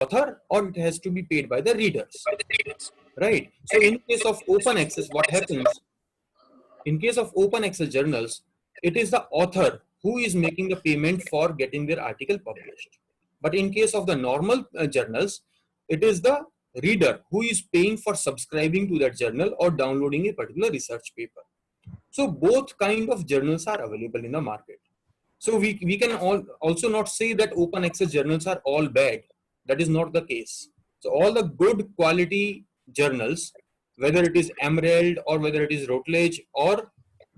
author or it has to be paid by the readers, right? So in case of open access, what happens? In case of open access journals, it is the author who is making the payment for getting their article published. But in case of the normal journals, it is the reader who is paying for subscribing to that journal or downloading a particular research paper. So both kind of journals are available in the market. So we can also not say that open access journals are all bad. That is not the case. So all the good quality journals, whether it is Emerald or whether it is Routledge or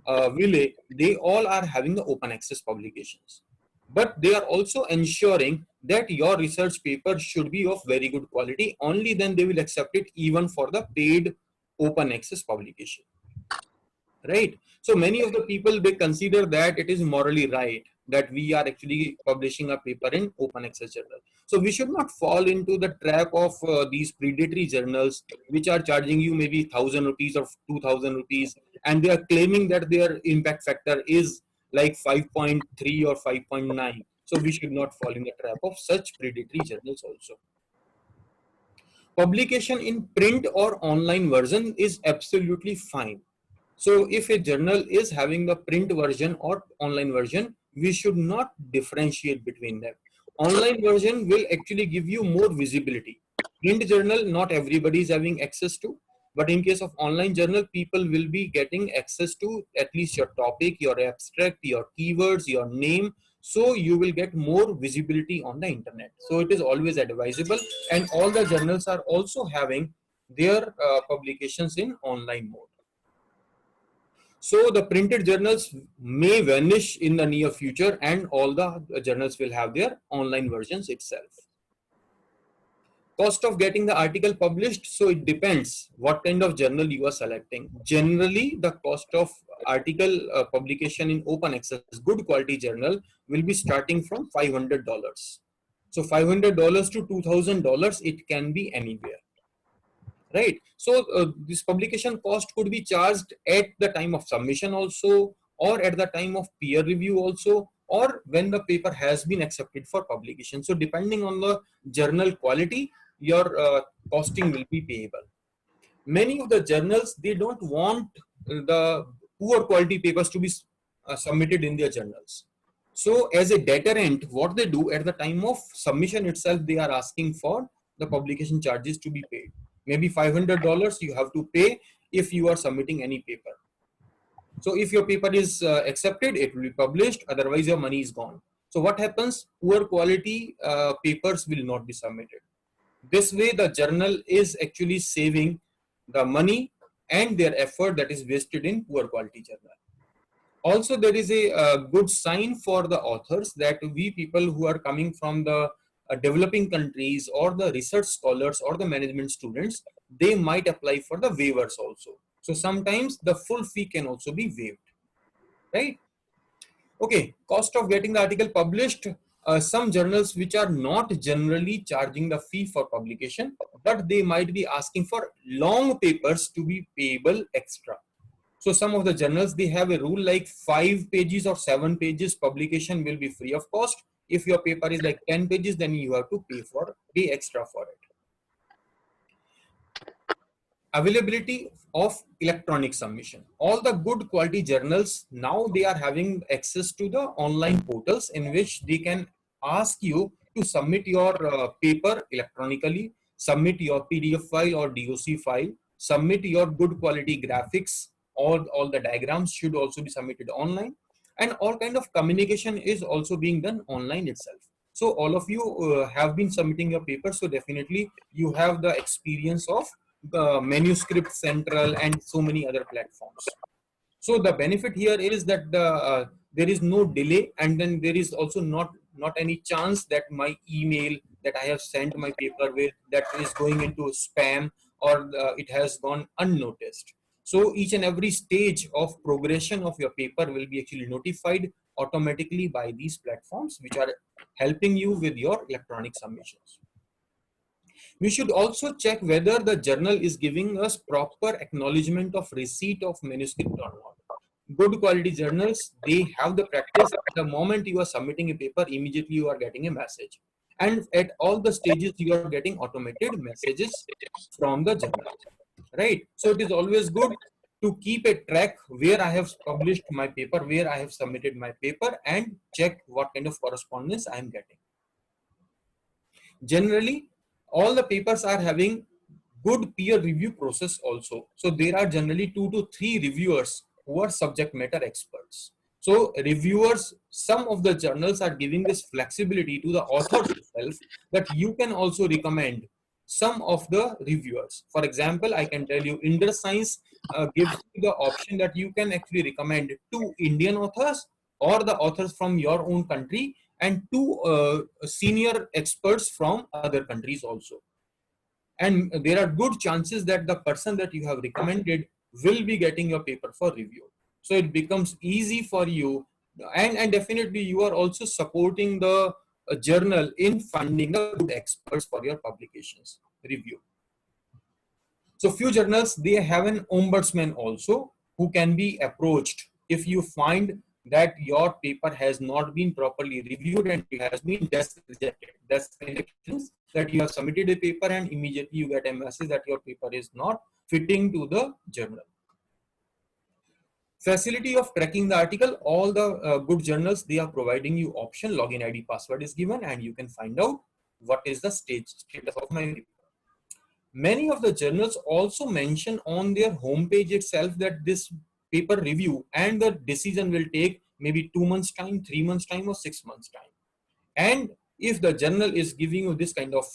Wiley, they all are having the open access publications. But they are also ensuring that your research paper should be of very good quality. Only then they will accept it even for the paid open access publication. Right? So many of the people, they consider that it is morally right that we are actually publishing a paper in open access journal. So we should not fall into the trap of these predatory journals which are charging you maybe 1,000 rupees or 2,000 rupees, and they are claiming that their impact factor is like 5.3 or 5.9. So we should not fall in the trap of such predatory journals also. Publication in print or online version is absolutely fine. So if a journal is having the print version or online version, we should not differentiate between them. Online version will actually give you more visibility. Print journal, not everybody is having access to, but in case of online journal, people will be getting access to at least your topic, your abstract, your keywords, your name. So you will get more visibility on the internet. So it is always advisable, and all the journals are also having their publications in online mode. So the printed journals may vanish in the near future, and all the journals will have their online versions itself. Cost of getting the article published, so it depends what kind of journal you are selecting. Generally, the cost of article publication in open access good quality journal will be starting from $500. So $500 to $2,000, it can be anywhere. Right? So this publication cost could be charged at the time of submission also, or at the time of peer review also, or when the paper has been accepted for publication. So depending on the journal quality, your costing will be payable. Many of the journals, they don't want the poor quality papers to be submitted in their journals. So as a deterrent, what they do at the time of submission itself, they are asking for the publication charges to be paid. Maybe $500 you have to pay if you are submitting any paper. So if your paper is accepted, it will be published, otherwise your money is gone. So what happens? Poor quality papers will not be submitted. This way the journal is actually saving the money and their effort that is wasted in poor quality journal. Also, there is a good sign for the authors that we people who are coming from the developing countries or the research scholars or the management students, they might apply for the waivers also. So sometimes the full fee can also be waived, right? Okay, cost of getting the article published. Some journals which are not generally charging the fee for publication, but they might be asking for long papers to be payable extra. So some of the journals, they have a rule like 5 pages or 7 pages publication will be free of cost. If your paper is like 10 pages, then you have to pay extra for it. Availability of electronic submission. All the good quality journals, now they are having access to the online portals in which they can ask you to submit your paper electronically, submit your PDF file or DOC file, submit your good quality graphics. All the diagrams should also be submitted online, and all kind of communication is also being done online itself. So all of you have been submitting your paper, so definitely you have the experience of the Manuscript Central and so many other platforms. So the benefit here is that there is no delay, and then there is also not any chance that my email that I have sent my paper with, that is going into spam, or it has gone unnoticed. So each and every stage of progression of your paper will be actually notified automatically by these platforms, which are helping you with your electronic submissions. We should also check whether the journal is giving us proper acknowledgement of receipt of manuscript or not. Good quality journals, they have the practice, the moment you are submitting a paper, immediately you are getting a message. and at all the stages you are getting automated messages from the journal, right? So it is always good to keep a track where I have published my paper, where I have submitted my paper, and check what kind of correspondence I am getting. Generally, all the papers are having good peer review process also. So there are generally 2 to 3 reviewers who are subject matter experts. So reviewers, some of the journals are giving this flexibility to the authors itself that you can also recommend some of the reviewers. For example, I can tell you Indus Science gives you the option that you can actually recommend 2 Indian authors or the authors from your own country and 2 senior experts from other countries also. And there are good chances that the person that you have recommended will be getting your paper for review. So it becomes easy for you, and definitely you are also supporting the journal in finding the good experts for your publications review. So few journals, they have an ombudsman also who can be approached if you find that your paper has not been properly reviewed and it has been rejected. That's rejections that you have submitted a paper and immediately you get a message that your paper is not fitting to the journal. Facility of tracking the article, all the good journals, they are providing you option, login ID, password is given, and you can find out what is the status of my paper. Many of the journals also mention on their homepage itself that this paper review and the decision will take maybe 2 months time, 3 months time, or 6 months time. And if the journal is giving you this kind of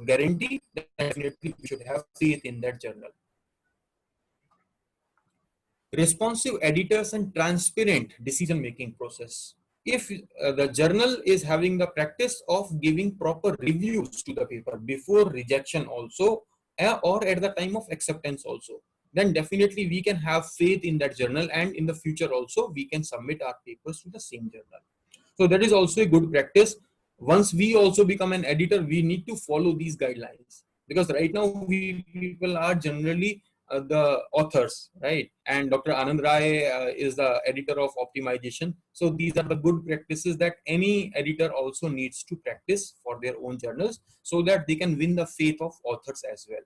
guarantee, then definitely you should have faith in that journal. Responsive editors and transparent decision making process. If the journal is having the practice of giving proper reviews to the paper before rejection also, or at the time of acceptance also, then definitely we can have faith in that journal, and in the future also we can submit our papers to the same journal. So that is also a good practice. Once we also become an editor, we need to follow these guidelines, because right now we people are generally the authors, right? And Dr. Anand Rai is the editor of optimization. So these are the good practices that any editor also needs to practice for their own journals so that they can win the faith of authors as well.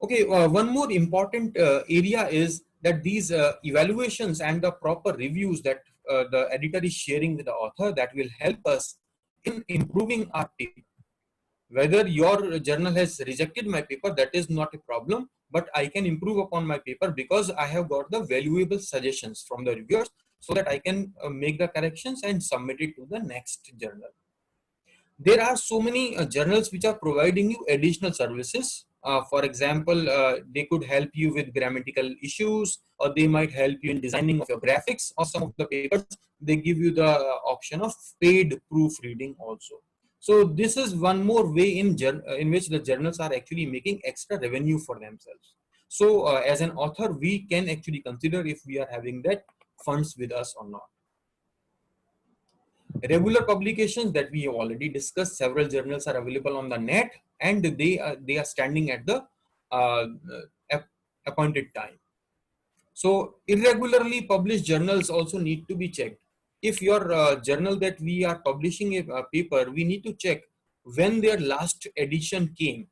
Okay, one more important area is that these evaluations and the proper reviews that the editor is sharing with the author, that will help us in improving our paper. Whether your journal has rejected my paper, that is not a problem, but I can improve upon my paper because I have got the valuable suggestions from the reviewers so that I can make the corrections and submit it to the next journal. There are so many journals which are providing you additional services. For example, they could help you with grammatical issues, or they might help you in designing of your graphics, or some of the papers, they give you the option of paid proofreading also. So this is one more way in which the journals are actually making extra revenue for themselves. So as an author, we can actually consider if we are having that funds with us or not. Regular publications that we have already discussed, several journals are available on the net, and they are standing at the uh, appointed time. So irregularly published journals also need to be checked. If your journal that we are publishing a paper, we need to check when their last edition came.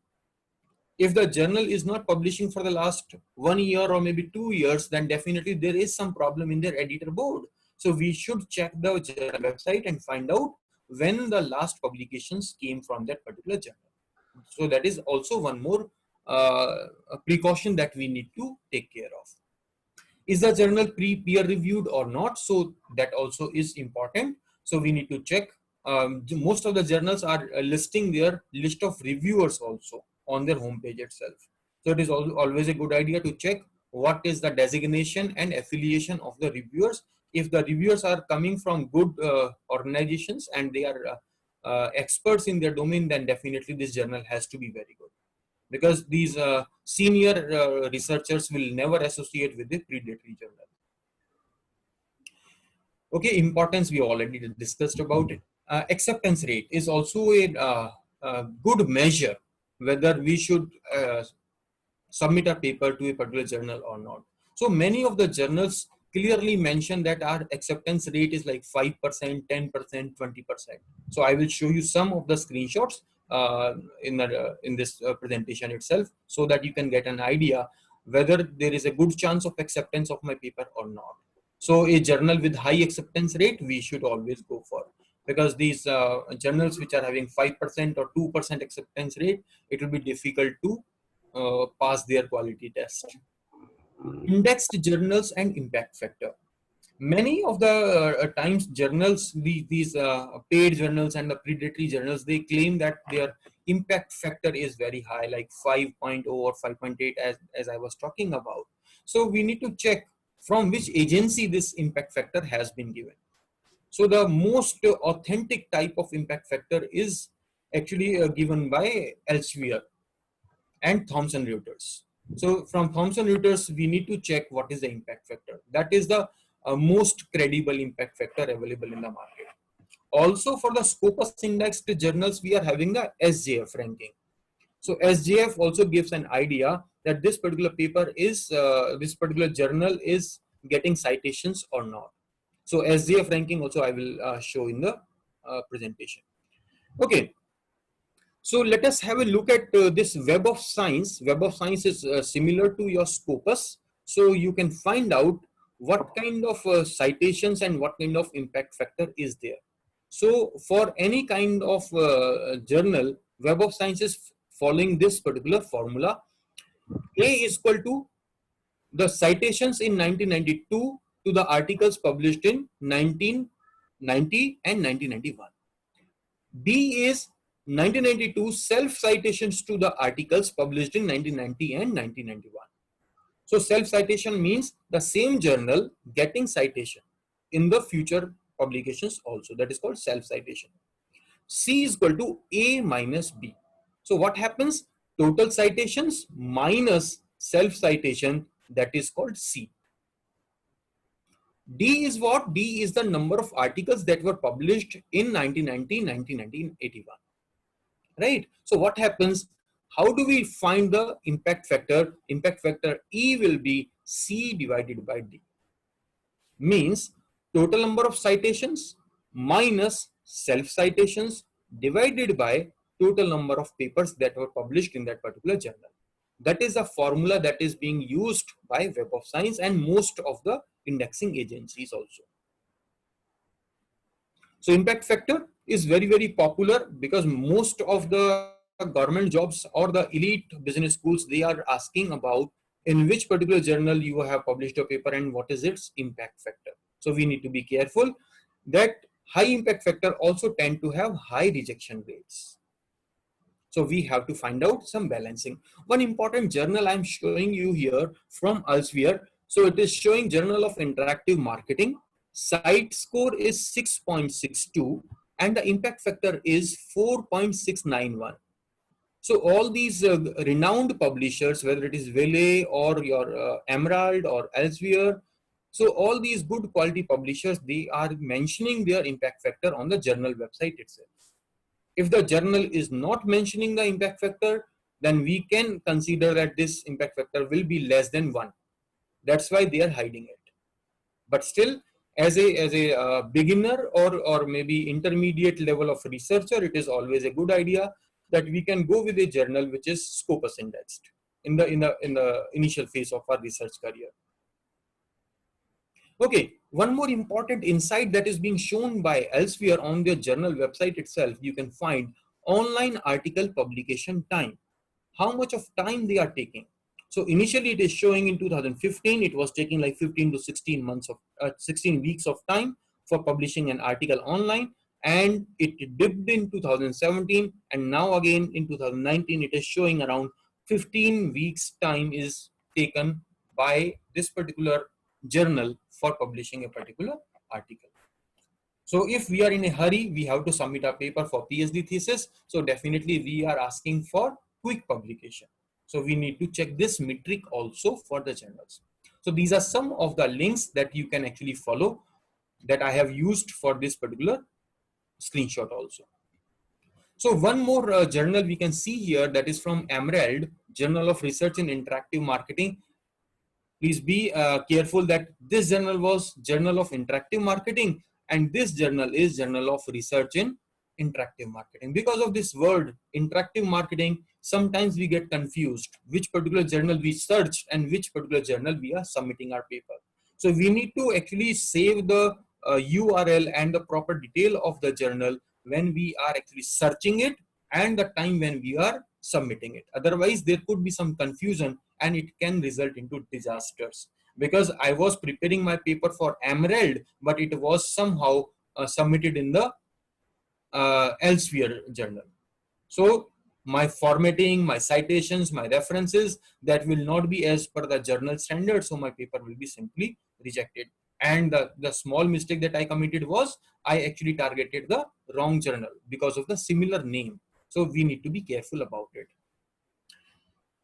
If the journal is not publishing for the last 1 year or maybe 2 years, then definitely there is some problem in their editor board. So we should check the journal website and find out when the last publications came from that particular journal. So that is also one more precaution that we need to take care of. Is the journal peer reviewed or not? So that also is important. So we need to check. Most of the journals are listing their list of reviewers also on their homepage itself. So it is always a good idea to check what is the designation and affiliation of the reviewers. If the reviewers are coming from good organizations and they are experts in their domain, then definitely this journal has to be very good, because these senior researchers will never associate with the predatory journal. Okay, importance we already discussed about it. Acceptance rate is also a good measure whether we should submit a paper to a particular journal or not. So many of the journals clearly mention that our acceptance rate is like 5%, 10%, 20%. So I will show you some of the screenshots in this presentation itself, so that you can get an idea whether there is a good chance of acceptance of my paper or not. So a journal with high acceptance rate we should always go for, because these journals which are having 5% or 2% acceptance rate, it will be difficult to pass their quality test. Indexed journals and impact factor. Many of the times journals, these paid journals and the predatory journals, they claim that their impact factor is very high, like 5.0 or 5.8, as I was talking about. So we need to check from which agency this impact factor has been given. So the most authentic type of impact factor is actually given by Elsevier and Thomson Reuters. So from Thomson Reuters, we need to check what is the impact factor. That is the most credible impact factor available in the market. Also for the Scopus indexed journals, we are having the SJF ranking. So SJF also gives an idea that this particular paper is, this particular journal is getting citations or not. So SJF ranking also I will show in the presentation. Okay. So let us have a look at this Web of Science. Web of Science is similar to your Scopus. So you can find out what kind of citations and what kind of impact factor is there. So for any kind of journal, Web of Science is following this particular formula. A is equal to the citations in 1992 to the articles published in 1990 and 1991. B is 1992 self-citations to the articles published in 1990 and 1991. So self-citation means the same journal getting citation in the future publications also. That is called self-citation. C is equal to A minus B. So what happens? Total citations minus self-citation, that is called C. D is what? D is the number of articles that were published in 1990, 1981. Right? So what happens? How do we find the impact factor? Impact factor E will be C divided by D. Means total number of citations minus self-citations divided by total number of papers that were published in that particular journal. That is a formula that is being used by Web of Science and most of the indexing agencies also. So impact factor is very, very popular because most of the government jobs or the elite business schools, they are asking about in which particular journal you have published a paper and what is its impact factor. So we need to be careful that high impact factor also tend to have high rejection rates. So we have to find out some balancing. One important journal I'm showing you here from Elsevier. So it is showing Journal of Interactive Marketing. Site score is 6.62 and the impact factor is 4.691. So all these renowned publishers, whether it is Vele or your Emerald or Elsevier, so all these good quality publishers, they are mentioning their impact factor on the journal website itself. If the journal is not mentioning the impact factor, then we can consider that this impact factor will be less than 1. That's why they are hiding it. But still, as a beginner or maybe intermediate level of researcher, it is always a good idea that we can go with a journal which is Scopus indexed in the initial phase of our research career. Okay, one more important insight that is being shown by Elsevier on their journal website itself, you can find online article publication time. How much of time they are taking. So initially it is showing in 2015, it was taking like 15 to 16 months of 16 weeks of time for publishing an article online, and it dipped in 2017, and now again in 2019 it is showing around 15 weeks time is taken by this particular journal for publishing a particular article. So if we are in a hurry, we have to submit a paper for PhD thesis. So definitely we are asking for quick publication. So we need to check this metric also for the journals. So these are some of the links that you can actually follow that I have used for this particular screenshot also. So one more journal we can see here, that is from Emerald, Journal of Research in Interactive Marketing. Please be careful that this journal was Journal of Interactive Marketing and this journal is Journal of Research in Interactive Marketing. Because of this word interactive marketing, sometimes we get confused which particular journal we searched and which particular journal we are submitting our paper. So we need to actually save the URL and the proper detail of the journal when we are actually searching it and the time when we are submitting it. Otherwise, there could be some confusion and it can result into disasters. Because I was preparing my paper for Emerald, but it was somehow submitted in the Elsevier journal. So my formatting, my citations, my references, that will not be as per the journal standard. So my paper will be simply rejected. And the small mistake that I committed was I actually targeted the wrong journal because of the similar name. So we need to be careful about it.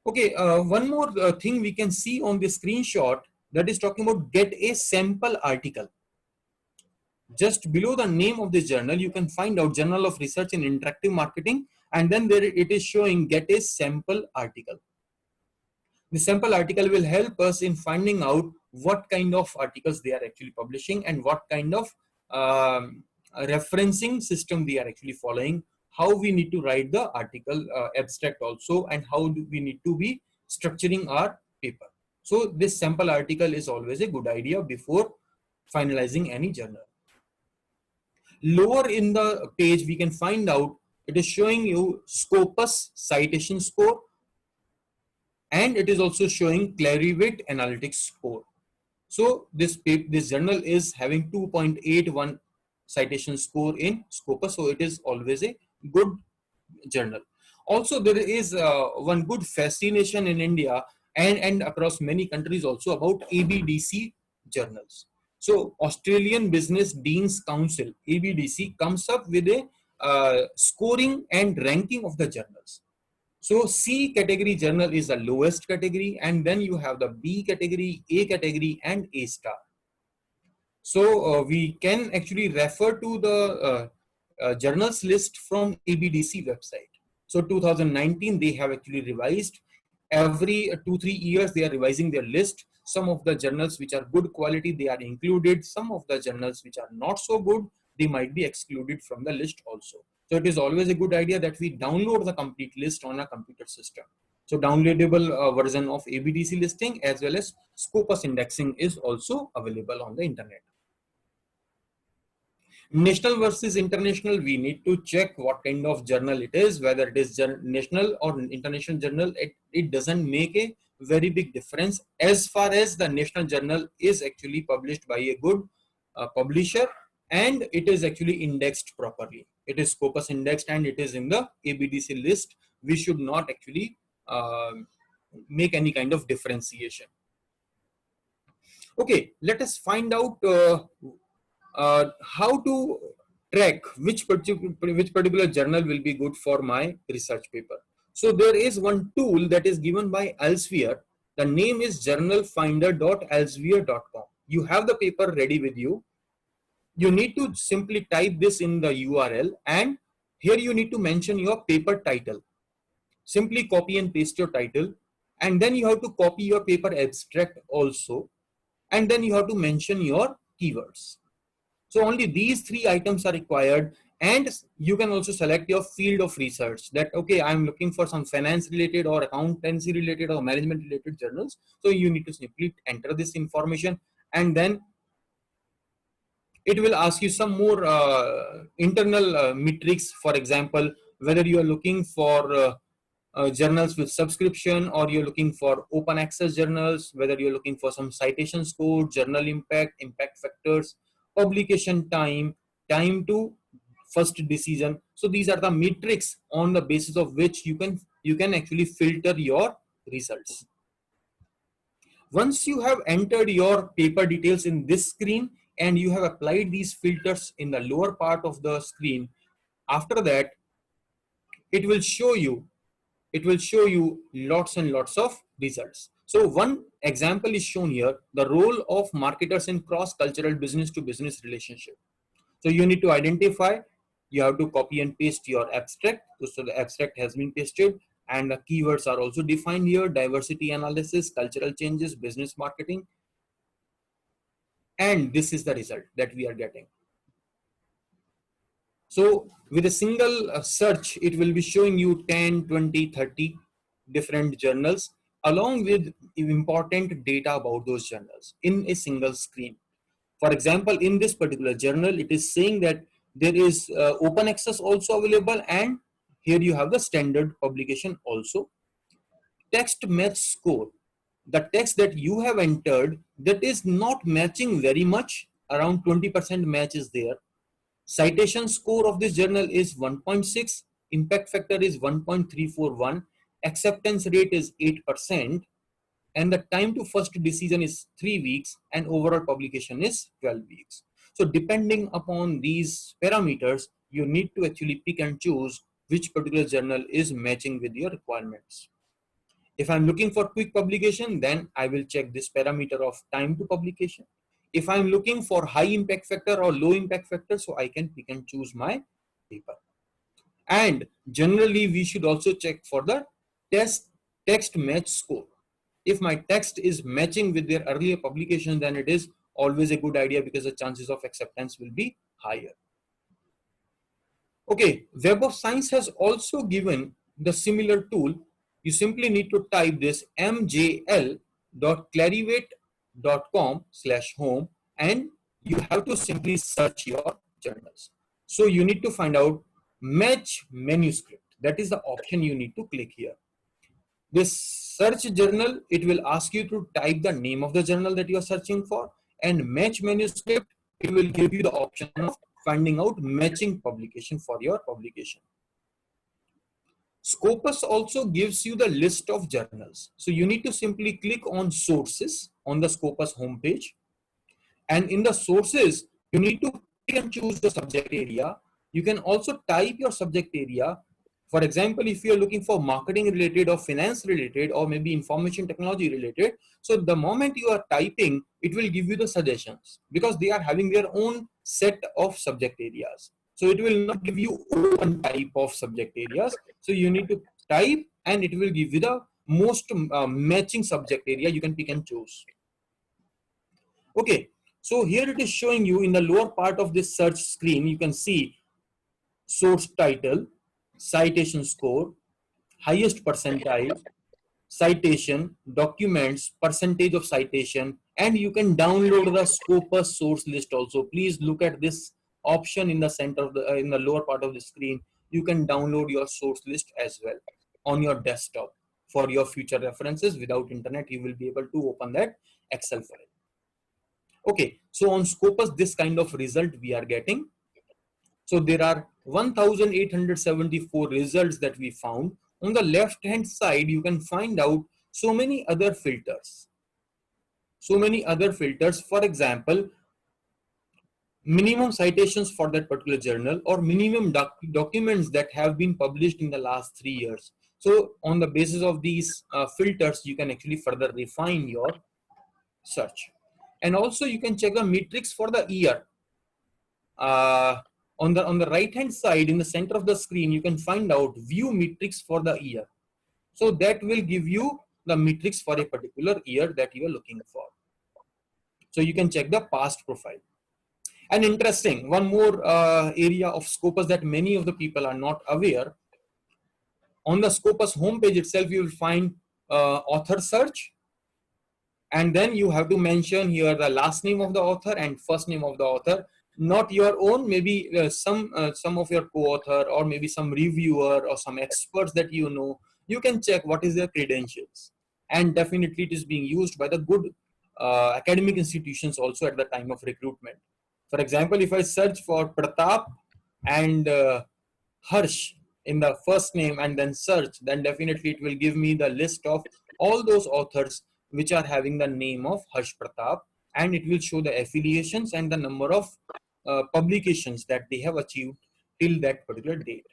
Okay, one more thing we can see on the screenshot, that is talking about get a sample article. Just below the name of this journal, you can find out Journal of Research in Interactive Marketing, and then there it is showing get a sample article. The sample article will help us in finding out what kind of articles they are actually publishing and what kind of referencing system they are actually following, how we need to write the article abstract also, and how do we need to be structuring our paper. So this sample article is always a good idea before finalizing any journal. Lower in the page, we can find out it is showing you Scopus citation score, and it is also showing Clarivate analytics score. So this journal is having 2.81 citation score in Scopus, so it is always a good journal. Also, there is one good fascination in India and across many countries also about ABDC journals. So Australian Business Deans Council, ABDC, comes up with a scoring and ranking of the journals. So C category journal is the lowest category, and then you have the B category, A category, and A star. So we can actually refer to the journals list from ABDC website. So 2019, they have actually revised. Every 2-3 years, they are revising their list. Some of the journals which are good quality, they are included. Some of the journals which are not so good, they might be excluded from the list also. So it is always a good idea that we download the complete list on a computer system. So downloadable version of ABDC listing as well as Scopus indexing is also available on the internet. National versus international, we need to check what kind of journal it is, whether it is national or international journal. It doesn't make a very big difference as far as the national journal is actually published by a good publisher and it is actually indexed properly. It is Scopus indexed and it is in the ABDC list. We should not actually make any kind of differentiation. Okay, let us find out how to track which particular journal will be good for my research paper. So there is one tool that is given by Elsevier. The name is journalfinder.elsevier.com. You have the paper ready with you. You need to simply type this in the URL, and here you need to mention your paper title. Simply copy and paste your title, and then you have to copy your paper abstract also, and then you have to mention your keywords. So only these 3 items are required, and you can also select your field of research that, okay, I'm looking for some finance related or accountancy related or management related journals. So you need to simply enter this information, and then it will ask you some more internal metrics. For example, whether you are looking for journals with subscription or you're looking for open access journals, whether you're looking for some citation score, journal impact, impact factors, publication time, time to first decision. So these are the metrics on the basis of which you can actually filter your results. Once you have entered your paper details in this screen and you have applied these filters in the lower part of the screen, after that it will show you lots and lots of results. So one example is shown here, the role of marketers in cross-cultural business to business relationship. So you need to identify, you have to copy and paste your abstract. So the abstract has been pasted. And the keywords are also defined here: diversity analysis, cultural changes, business marketing. And this is the result that we are getting. So with a single search, it will be showing you 10, 20, 30 different journals along with important data about those journals in a single screen. For example, in this particular journal, it is saying that there is open access also available, and here you have the standard publication also. Text match score. The text that you have entered, that is not matching very much, around 20% match is there. Citation score of this journal is 1.6, impact factor is 1.341, acceptance rate is 8%, and the time to first decision is 3 weeks, and overall publication is 12 weeks. So depending upon these parameters, you need to actually pick and choose which particular journal is matching with your requirements. If I'm looking for quick publication, then I will check this parameter of time to publication. If I'm looking for high impact factor or low impact factor, so I can pick and choose my paper. And generally, we should also check for the text match score. If my text is matching with their earlier publication, then it is always a good idea because the chances of acceptance will be higher. Okay, Web of Science has also given the similar tool. You simply need to type this mjl.clarivate.com/home and you have to simply search your journals. So you need to find out match manuscript. That is the option you need to click here. This search journal, it will ask you to type the name of the journal that you are searching for, and match manuscript, it will give you the option of finding out matching publication for your publication. Scopus also gives you the list of journals. So you need to simply click on sources on the Scopus homepage. And in the sources, you need to pick and choose the subject area. You can also type your subject area. For example, if you're looking for marketing related or finance related or maybe information technology related, so the moment you are typing, it will give you the suggestions because they are having their own set of subject areas. So it will not give you one type of subject areas. So you need to type and it will give you the most matching subject area you can pick and choose. Okay, so here it is showing you in the lower part of this search screen, you can see source title, citation score, highest percentile, citation, documents, percentage of citation, and you can download the Scopus source list also. Please look at this option in the center of the in the lower part of the screen. You can download your source list as well on your desktop for your future references. Without internet, you will be able to open that Excel file. Okay, so on Scopus, this kind of result we are getting. So there are 1,874 results that we found. On the left hand side, you can find out so many other filters. So many other filters, for example, minimum citations for that particular journal or minimum documents that have been published in the last 3 years. So on the basis of these filters, you can actually further refine your search. And also you can check the metrics for the year. On the right hand side in the center of the screen, you can find out view metrics for the year. So that will give you the metrics for a particular year that you are looking for. So you can check the past profile. And interesting, one more area of Scopus that many of the people are not aware. On the Scopus homepage itself, you will find author search. And then you have to mention here the last name of the author and first name of the author. Not your own, maybe some of your co-author or maybe some reviewer or some experts that you know. You can check what is their credentials, and definitely it is being used by the good academic institutions also at the time of recruitment. For example, if I search for Pratap and Harsh in the first name and then search, then definitely it will give me the list of all those authors which are having the name of Harsh Pratap, and it will show the affiliations and the number of publications that they have achieved till that particular date.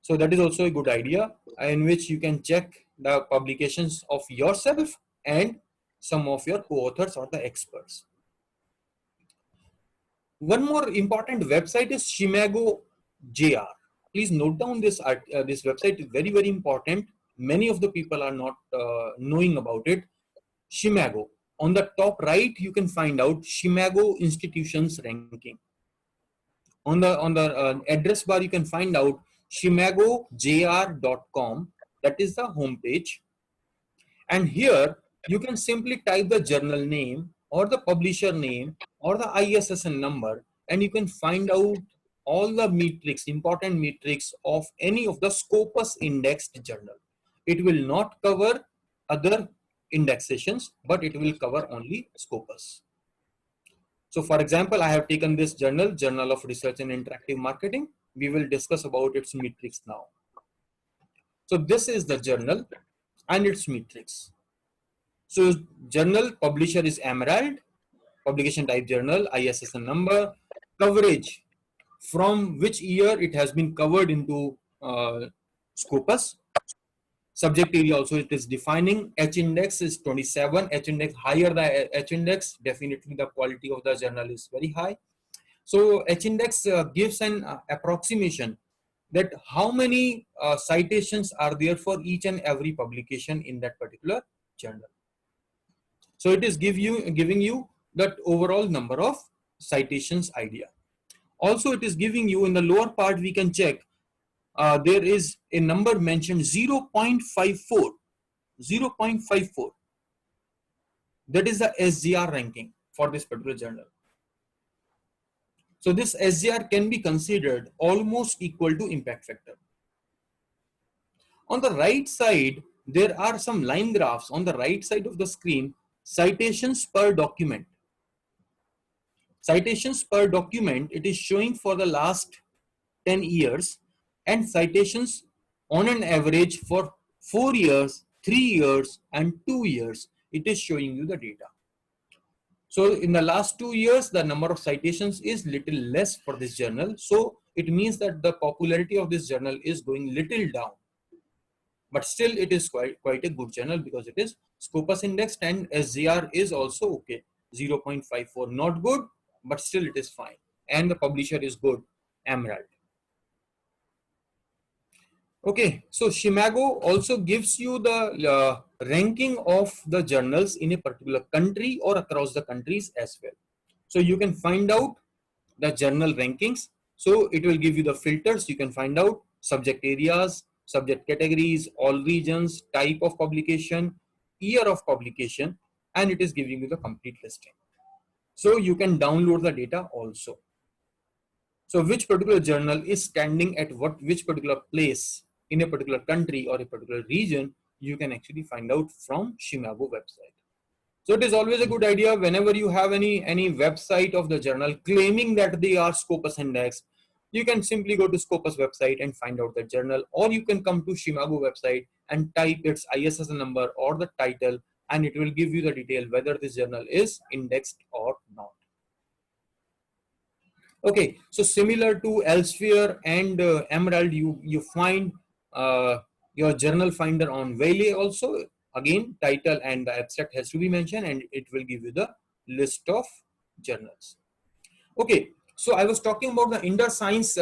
So that is also a good idea in which you can check the publications of yourself and some of your co-authors or the experts. One more important website is Shimago JR. Please note down this this website is very, very important. Many of the people are not knowing about it. Shimago. On the top right, you can find out Shimago institutions ranking. On the address bar, you can find out shimagojr.com. That is the homepage. And here you can simply type the journal name or the publisher name or the ISSN number, and you can find out all the metrics, important metrics of any of the Scopus indexed journal. It will not cover other indexations, but it will cover only Scopus. So for example, I have taken this journal, Journal of Research and Interactive Marketing. We will discuss about its metrics now. So this is the journal and its metrics. So journal publisher is Emerald, publication type journal, ISSN number, coverage, from which year it has been covered into Scopus. Subject area also it is defining. H index is 27. H index, higher the H index, definitely the quality of the journal is very high. So H index gives an approximation that how many citations are there for each and every publication in that particular journal. So it is giving you that overall number of citations idea. Also, it is giving you in the lower part, we can check there is a number mentioned 0.54. 0.54. That is the SGR ranking for this particular journal. So this SGR can be considered almost equal to impact factor. On the right side, there are some line graphs on the right side of the screen, citations per document. Citations per document, it is showing for the last 10 years, and citations on an average for 4 years, 3 years, and 2 years. It is showing you the data. So in the last 2 years, the number of citations is little less for this journal. So it means that the popularity of this journal is going little down. But still it is quite a good journal because it is Scopus indexed, and SGR is also okay. 0.54, not good, but still it is fine. And the publisher is good, Emerald. Okay, so Shimago also gives you the ranking of the journals in a particular country or across the countries as well. So you can find out the journal rankings. So it will give you the filters. You can find out subject areas, subject categories, all regions, type of publication, year of publication, and it is giving you the complete listing. So you can download the data also. So which particular journal is standing at which particular place in a particular country or a particular region, you can actually find out from Shimago website. So it is always a good idea whenever you have any website of the journal claiming that they are Scopus indexed, you can simply go to Scopus website and find out the journal, or you can come to Shimago website and type its ISSN number or the title, and it will give you the detail whether this journal is indexed or not. Okay, so similar to Elsevier and Emerald, you find your journal finder on Wiley also. Again, title and the abstract has to be mentioned, and it will give you the list of journals. Okay, so I was talking about the Indus Science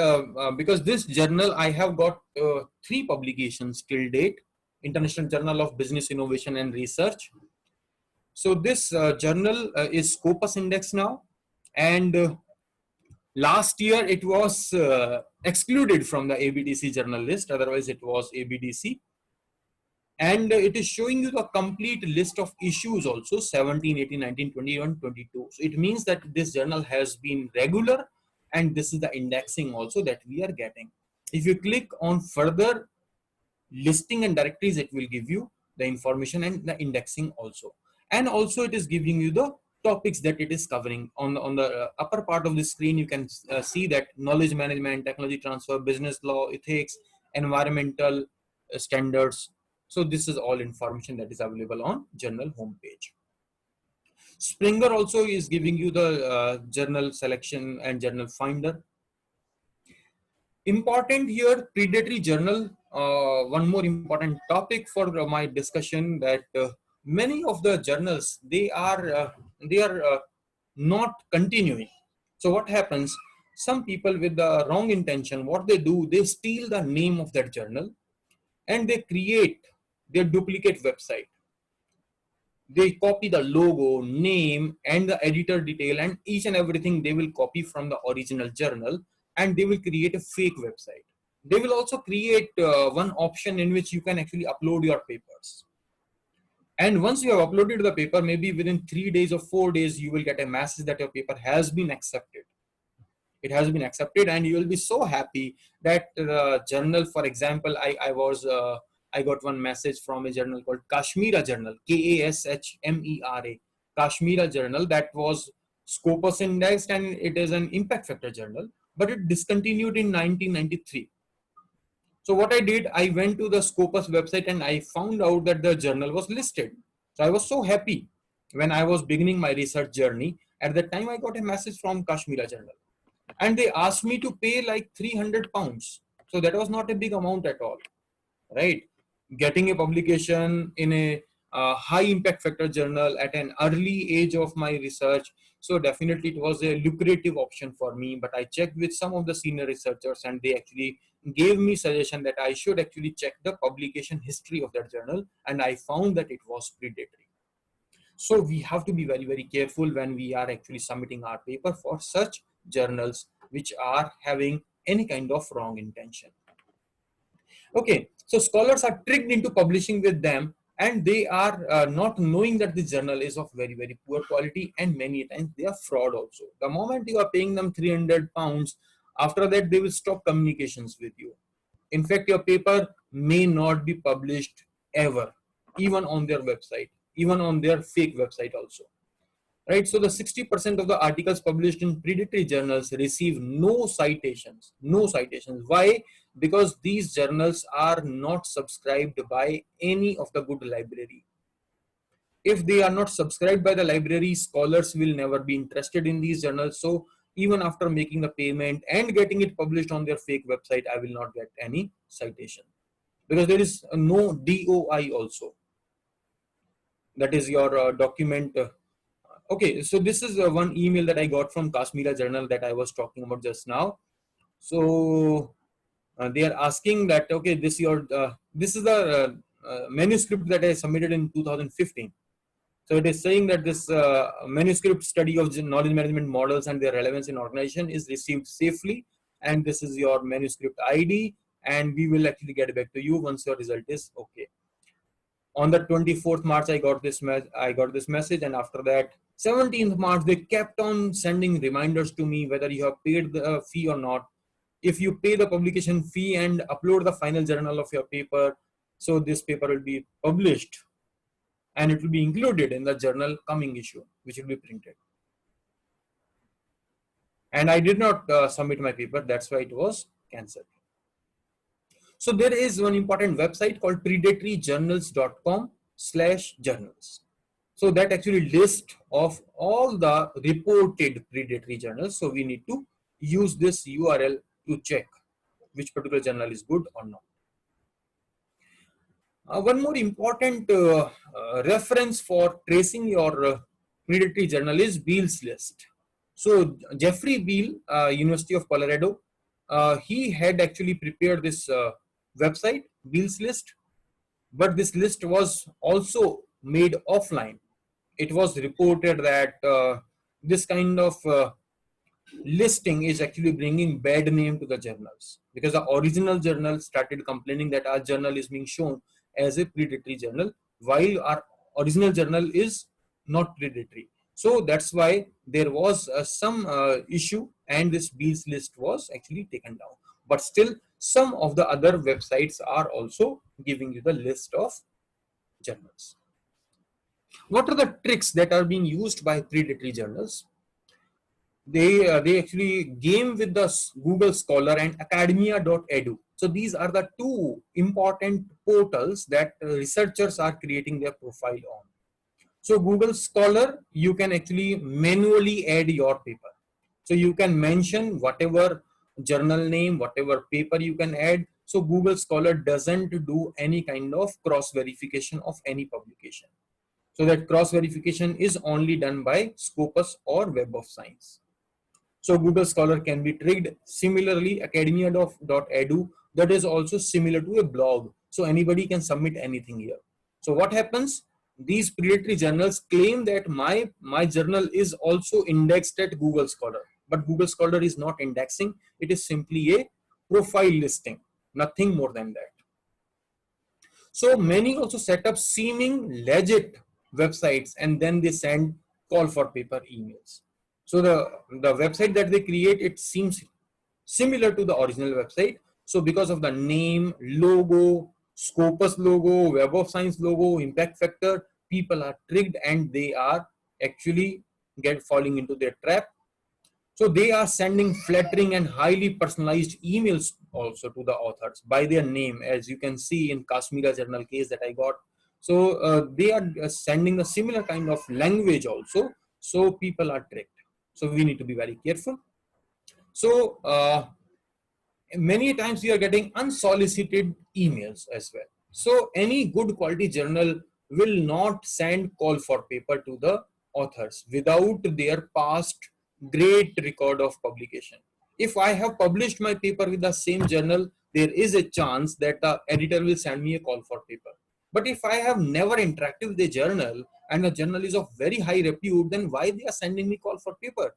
because this journal I have got 3 publications till date. International Journal of Business Innovation and Research. So this journal is Scopus Index now, and last year it was excluded from the ABDC journal list, otherwise it was ABDC. And it is showing you the complete list of issues also, 17, 18, 19, 21, 22. So it means that this journal has been regular, and this is the indexing also that we are getting. If you click on further listing and directories, it will give you the information and the indexing also. And also it is giving you the topics that it is covering. On the upper part of the screen, you can see that knowledge management, technology transfer, business law, ethics, environmental standards. So this is all information that is available on journal homepage. Springer also is giving you the journal selection and journal finder. Important here, predatory journal. One more important topic for my discussion, that many of the journals, they are not continuing. So what happens? some people with the wrong intention, what they do, they steal the name of that journal and they create their duplicate website. They copy the logo, name, and the editor detail, and each and everything they will copy from the original journal, and they will create a fake website. They will also create one option in which you can actually upload your papers. And once you have uploaded the paper, maybe within 3 days or 4 days, you will get a message that your paper has been accepted. It has been accepted, and you will be so happy that journal, for example, I got one message from a journal called Kashmira Journal, Kashmera, Kashmira Journal, that was Scopus indexed, and it is an impact factor journal, but it discontinued in 1993. So what I did, I went to the Scopus website and I found out that the journal was listed. So I was so happy when I was beginning my research journey. At that time, I got a message from Kashmira Journal, and they asked me to pay like 300 pounds. So that was not a big amount at all, right? Getting a publication in a high impact factor journal at an early age of my research. So definitely it was a lucrative option for me, but I checked with some of the senior researchers and they actually gave me suggestion that I should actually check the publication history of that journal, and I found that it was predatory. So we have to be very, very careful when we are actually submitting our paper for such journals which are having any kind of wrong intention. Okay, so scholars are tricked into publishing with them, and they are not knowing that the journal is of very, very poor quality, and many times they are fraud also. The moment you are paying them 300 pounds, after that they will stop communications with you. In fact, your paper may not be published ever, even on their website, even on their fake website also. Right, so the 60% of the articles published in predatory journals receive no citations. No citations. Why? Because these journals are not subscribed by any of the good library. If they are not subscribed by the library, scholars will never be interested in these journals. So even after making the payment and getting it published on their fake website, I will not get any citation, because there is no DOI also. That is your document. Okay, so this is one email that I got from Kashmira Journal that I was talking about just now. So they are asking that, okay, this is the manuscript that I submitted in 2015. So it is saying that this manuscript study of knowledge management models and their relevance in organization is received safely, and this is your manuscript ID, and we will actually get back to you once your result is okay. On the 24th March, I got this message, and after that, 17th March, they kept on sending reminders to me whether you have paid the fee or not. If you pay the publication fee and upload the final journal of your paper, so this paper will be published and it will be included in the journal coming issue, which will be printed. And I did not submit my paper, that's why it was cancelled. So there is one important website called predatoryjournals.com/journals. So that actually lists of all the reported predatory journals. So we need to use this URL to check which particular journal is good or not. One more important reference for tracing your predatory journal is Beall's list. So Jeffrey Beall, University of Colorado, he had actually prepared this website, Beall's list, but this list was also made offline. It was reported that this kind of listing is actually bringing bad name to the journals, because the original journal started complaining that our journal is being shown as a predatory journal while our original journal is not predatory. So that's why there was some issue, and this Beall's list was actually taken down. But still, some of the other websites are also giving you the list of journals. What are the tricks that are being used by predatory journals? They actually game with the Google Scholar and academia.edu. So these are the two important portals that researchers are creating their profile on. So Google Scholar, you can actually manually add your paper. So you can mention whatever journal name, whatever paper you can add. So Google Scholar doesn't do any kind of cross verification of any publication. So that cross verification is only done by Scopus or Web of Science. So Google Scholar can be trigged. Similarly, academia.edu, that is also similar to a blog. So anybody can submit anything here. So what happens? These predatory journals claim that my journal is also indexed at Google Scholar, but Google Scholar is not indexing. It is simply a profile listing, nothing more than that. So many also set up seeming legit websites and then they send call for paper emails. So the website that they create, it seems similar to the original website. So because of the name, logo, Scopus logo, Web of Science logo, impact factor, people are tricked and they are actually falling into their trap. So they are sending flattering and highly personalized emails also to the authors by their name, as you can see in Kashmira Journal case that I got. So they are sending a similar kind of language also. So people are tricked. So we need to be very careful. So many times we are getting unsolicited emails as well. So any good quality journal will not send call for paper to the authors without their past great record of publication. If I have published my paper with the same journal, there is a chance that the editor will send me a call for paper. But if I have never interacted with the journal and the journal is of very high repute, then why they are sending me call for paper?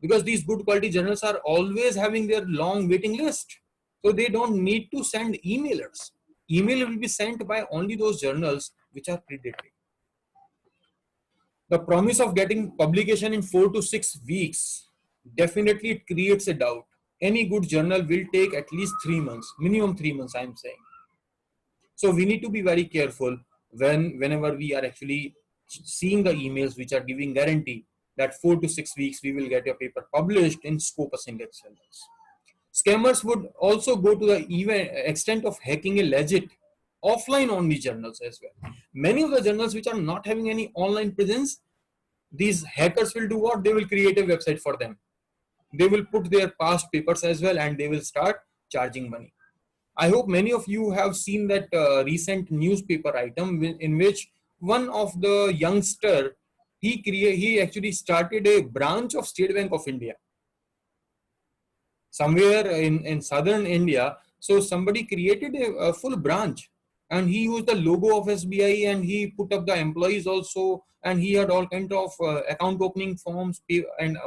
Because these good quality journals are always having their long waiting list. So they don't need to send emailers. Email will be sent by only those journals which are predatory. The promise of getting publication in 4 to 6 weeks, definitely it creates a doubt. Any good journal will take at least 3 months, minimum 3 months, I'm saying. So we need to be very careful whenever we are actually seeing the emails which are giving guarantee that 4 to 6 weeks we will get your paper published in Scopus Index journals. Scammers would also go to the even extent of hacking a legit offline only journals as well. Many of the journals which are not having any online presence, these hackers will do what? They will create a website for them. They will put their past papers as well and they will start charging money. I hope many of you have seen that recent newspaper item in which one of the youngster, he actually started a branch of State Bank of India somewhere in southern India. So somebody created a full branch and he used the logo of SBI and he put up the employees also, and he had all kind of account opening forms and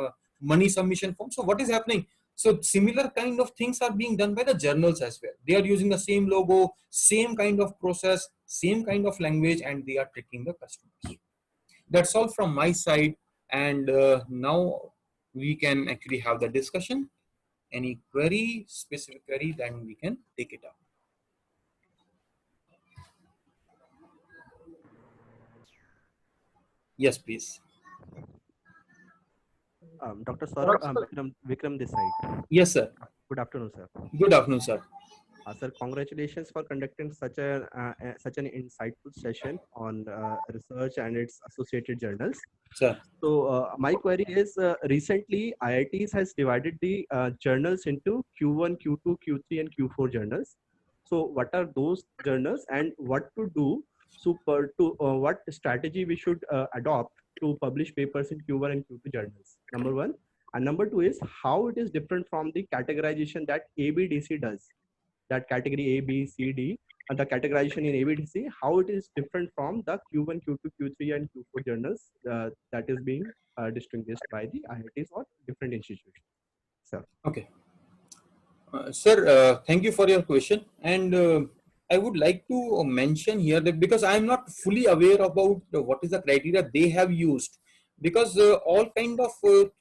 money submission forms. So what is happening? So similar kind of things are being done by the journals as well. They are using the same logo, same kind of process, same kind of language, and they are tricking the customers. That's all from my side. And now we can actually have the discussion. Any query, specific query, then we can take it up. Yes, please. Dr. Saurabh, Vikram this side. Yes, sir. Good afternoon, sir. Good afternoon, sir. Sir, congratulations for conducting such an insightful session on research and its associated journals. Sir. So my query is, recently IITs has divided the journals into Q1, Q2, Q3 and Q4 journals. So what are those journals and what to do? So what strategy we should adopt to publish papers in Q1 and Q2 journals? Number one. And number two is how it is different from the categorization that ABDC does. That category A, B, C, D, and the categorization in ABDC, how it is different from the Q1, Q2, Q3, and Q4 journals that is being distinguished by the IITs or different institutions. Sir. Okay. Sir, thank you for your question. And I would like to mention here that because I am not fully aware about what is the criteria they have used, because all kind of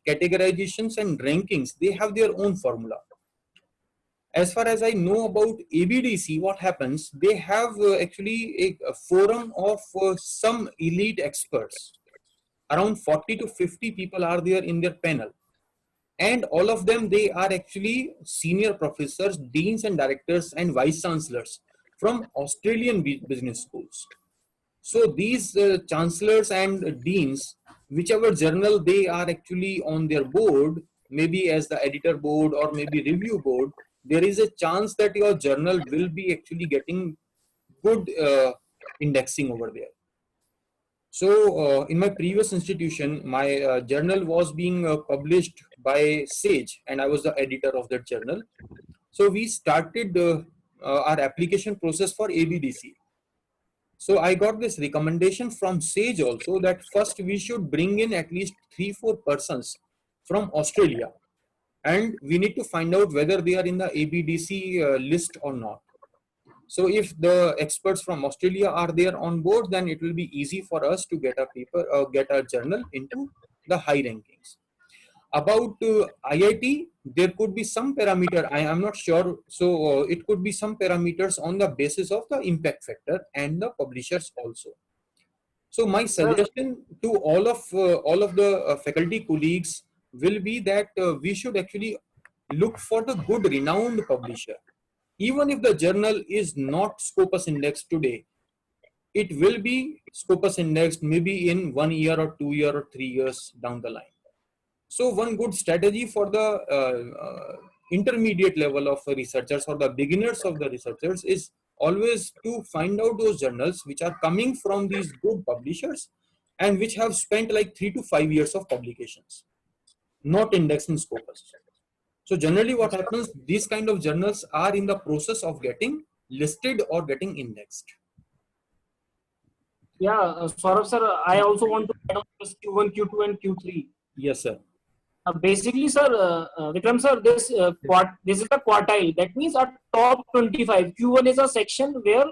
categorizations and rankings, they have their own formula. As far as I know about ABDC, what happens, they have actually a forum of some elite experts. Around 40 to 50 people are there in their panel. And all of them, they are actually senior professors, deans and directors and vice chancellors from Australian business schools. So these chancellors and deans, whichever journal they are actually on their board, maybe as the editor board or maybe review board, there is a chance that your journal will be actually getting good indexing over there. So in my previous institution, my journal was being published by Sage, and I was the editor of that journal. So we started our application process for ABDC. So I got this recommendation from Sage also that first we should bring in at least 3-4 persons from Australia, and we need to find out whether they are in the ABDC list or not. So if the experts from Australia are there on board, then it will be easy for us to get a paper, get a journal into the high rankings. About IIT, there could be some parameter, I am not sure. So it could be some parameters on the basis of the impact factor and the publishers also. So my suggestion to all of the faculty colleagues will be that we should actually look for the good renowned publisher. Even if the journal is not Scopus indexed today, it will be Scopus indexed maybe in 1 year or 2 year or 3 years down the line. So one good strategy for the intermediate level of researchers or the beginners of the researchers is always to find out those journals which are coming from these good publishers and which have spent like 3 to 5 years of publications, not indexed in Scopus. So generally what happens, these kind of journals are in the process of getting listed or getting indexed. Yeah, Saurabh sir, I also want to add on this Q1, Q2 and Q3. Yes, sir. Basically, sir, Vikram sir, this is a quartile. That means a top 25. Q1 is a section where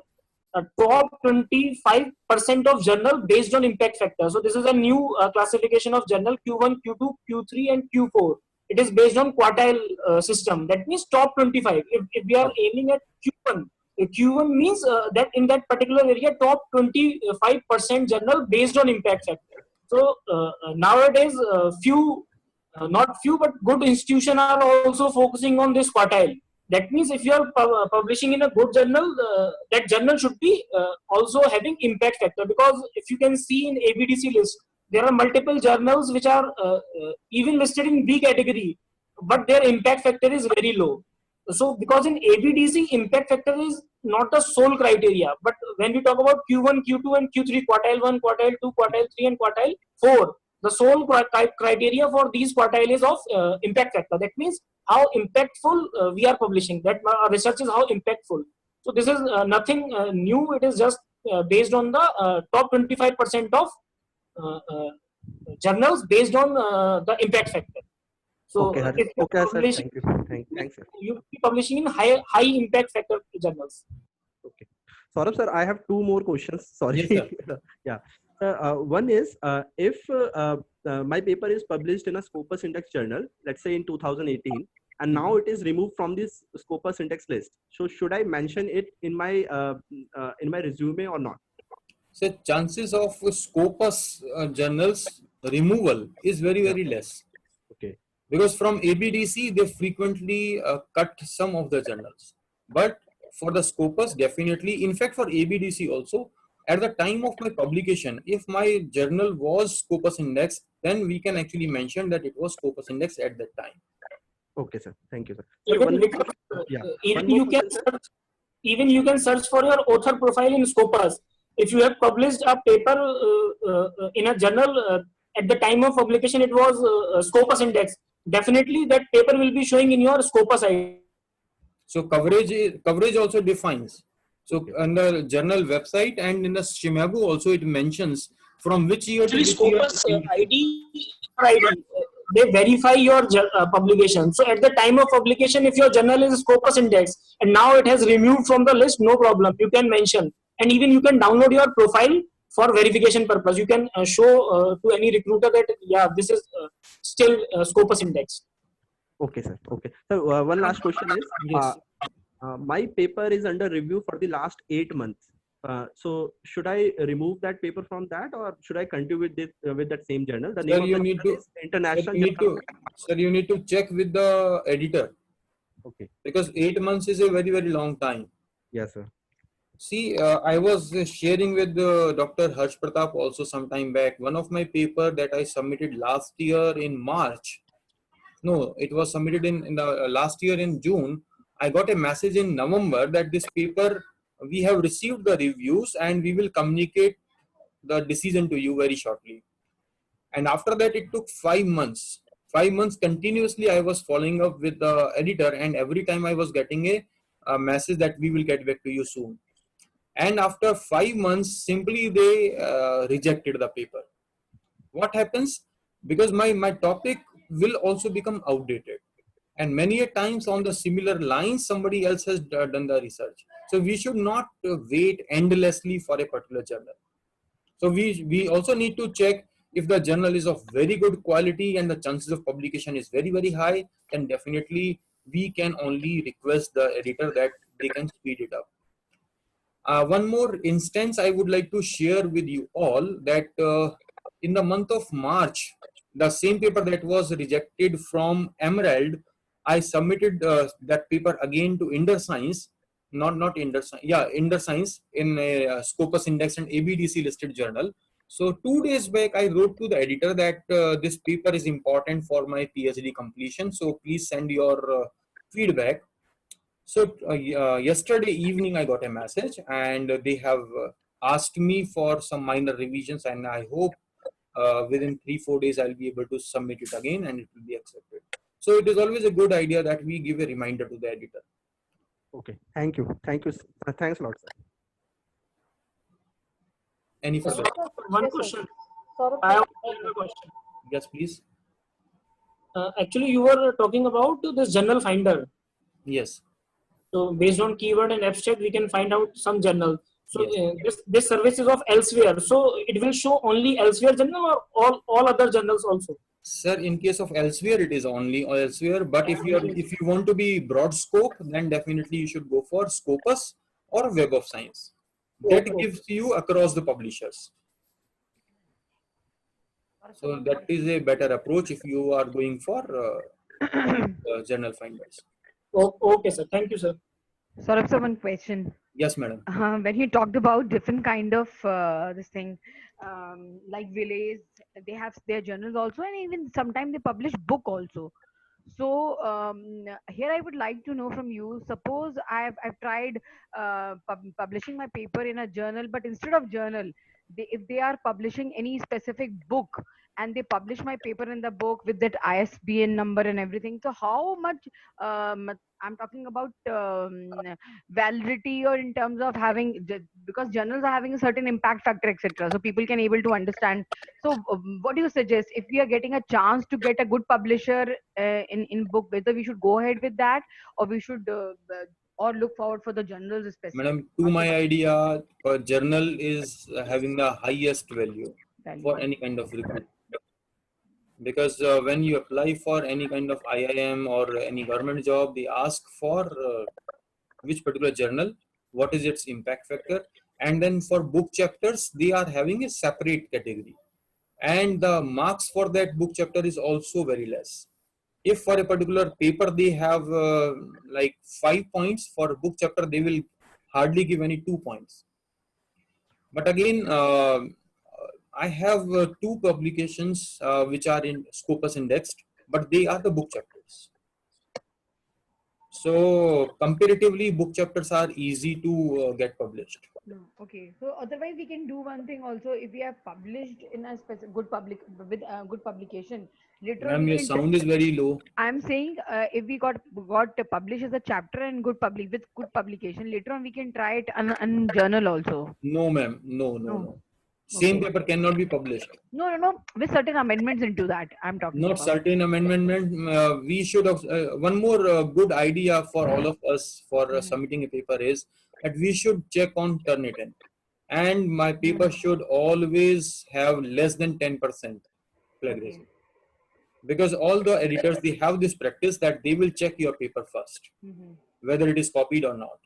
a top 25% of journal based on impact factor. So this is a new classification of journal Q1, Q2, Q3 and Q4. It is based on quartile system. That means top 25. If we are aiming at Q1, Q1 means that in that particular area, top 25% journal based on impact factor. So nowadays, not few, but good institutions are also focusing on this quartile. That means if you are publishing in a good journal, that journal should be also having impact factor, because if you can see in ABDC list, there are multiple journals which are even listed in B category, but their impact factor is very low. So because in ABDC, impact factor is not the sole criteria, but when we talk about Q1, Q2 and Q3, quartile 1, quartile 2, quartile 3 and quartile 4, the sole criteria for these quartile is of impact factor. That means how impactful we are publishing, that research is how impactful. So this is nothing new, it is just based on the top 25% of journals based on the impact factor. So okay, if you okay, publish, sir. Thank you. Thanks, sir. you be publishing in high impact factor journals. Okay. Saurabh sir, I have two more questions. Sorry. Yes, Yeah. One is, if my paper is published in a Scopus Index journal, let's say in 2018, and now it is removed from this Scopus Index list, so should I mention it in my resume or not? So chances of Scopus journals removal is very less. Okay. Because from ABDC they frequently cut some of the journals, but for the Scopus definitely, in fact for ABDC also, at the time of my publication, if my journal was Scopus Index, then we can actually mention that it was Scopus Index at that time. Okay, sir. Thank you, sir. Even, even you can search for your author profile in Scopus. If you have published a paper in a journal, at the time of publication it was Scopus Index, definitely that paper will be showing in your Scopus ID. So coverage also defines. So on the journal website and in the Shimabu also it mentions from which year Actually, to which year. Scopus ID, they verify your publication. So at the time of publication, if your journal is Scopus Index and now it has removed from the list, no problem. You can mention, and even you can download your profile for verification purpose. You can show to any recruiter that yeah, this is still Scopus Index. Okay, sir. Okay. So one last question is, Yes. my paper is under review for the last 8 months. So should I remove that paper from that, or should I continue with this with that same journal? The name of the journal is International Journal. Sir, you need to check with the editor, Okay. because 8 months is a very long time. Yes, sir. See, I was sharing with Dr. Harsh Pratap also some time back. One of my paper that I submitted last year in March. No, it was submitted in the last year in June. I got a message in November that this paper, we have received the reviews and we will communicate the decision to you very shortly. And after that, it took 5 months. 5 months continuously, I was following up with the editor, and every time I was getting a message that we will get back to you soon. And after 5 months, simply they rejected the paper. What happens? Because my topic will also become outdated. And many a times on the similar lines, somebody else has done the research. So we should not wait endlessly for a particular journal. So we also need to check if the journal is of very good quality and the chances of publication is very, very high, then definitely we can only request the editor that they can speed it up. One more instance I would like to share with you all, that in the month of March, the same paper that was rejected from Emerald, I submitted that paper again to Inder Science, not Inder Science, yeah, Inder Science, in a Scopus Index and ABDC listed journal. So 2 days back, I wrote to the editor that this paper is important for my PhD completion. So please send your feedback. So yesterday evening, I got a message, and they have asked me for some minor revisions, and I hope within 3-4 days I'll be able to submit it again, and it will be accepted. So it is always a good idea that we give a reminder to the editor. Okay, thank you. Thanks a lot, sir. Any further? One question. I have a question. Yes, please. Actually, you were talking about this journal finder. Yes. So based on keyword and abstract, we can find out some journal. So Yes. this service is of elsewhere. So it will show only elsewhere journal or all other journals also. Sir, in case of elsewhere, it is only elsewhere. But if you want to be broad scope, then definitely you should go for Scopus or Web of Science. That gives you across the publishers. So that is a better approach if you are going for journal finders. Okay, sir. Thank you, sir. Saurabh sir, one question. Yes, madam. When he talked about different kind of this thing, like Village, they have their journals also, and even sometimes they publish book also. So here I would like to know from you. Suppose I've tried publishing my paper in a journal, but instead of journal, if they are publishing any specific book and they publish my paper in the book with that ISBN number and everything. So how much I'm talking about validity, or in terms of having, because journals are having a certain impact factor, etc. So people can able to understand. So what do you suggest if we are getting a chance to get a good publisher in book, whether we should go ahead with that, or we should or look forward for the journals especially? Madam, to my idea, a journal is having the highest value for any kind of recruitment. Because when you apply for any kind of IIM or any government job, they ask for which particular journal, what is its impact factor, and then for book chapters, they are having a separate category. And the marks for that book chapter is also very less. If for a particular paper they have like 5 points, for a book chapter they will hardly give any 2 points. But again, I have 2 publications which are in Scopus indexed, but they are the book chapters. So comparatively, book chapters are easy to get published. No. Okay. So otherwise, we can do one thing also. If we have published in a specific good good publication, later on Ma'am, we your can sound is very low. I'm saying if we got published as a chapter and good with good publication, later on we can try it on journal also. No, ma'am. No. Same Okay. paper cannot be published. No. With certain amendments into that, I'm talking Not about. certain amendment. We should have one more good idea for all of us for submitting a paper is that we should check on Turnitin, and my paper should always have less than 10% plagiarism. Okay. Because all the editors, they have this practice that they will check your paper first, whether it is copied or not.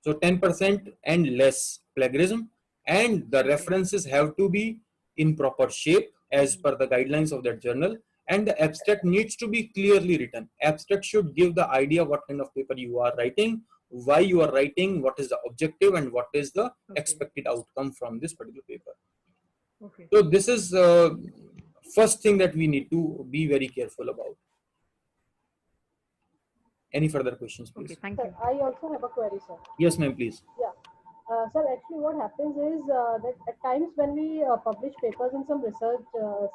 So 10% and less plagiarism, and the references have to be in proper shape as per the guidelines of that journal, and the abstract needs to be clearly written. Abstract should give the idea what kind of paper you are writing, why you are writing, what is the objective, and what is the expected outcome from this particular paper. Okay. So this is first thing that we need to be very careful about. Any further questions, please? Okay. Thank you. I also have a query, sir. Yes, ma'am, please. Yeah. Sir, actually, what happens is that at times when we publish papers in some research,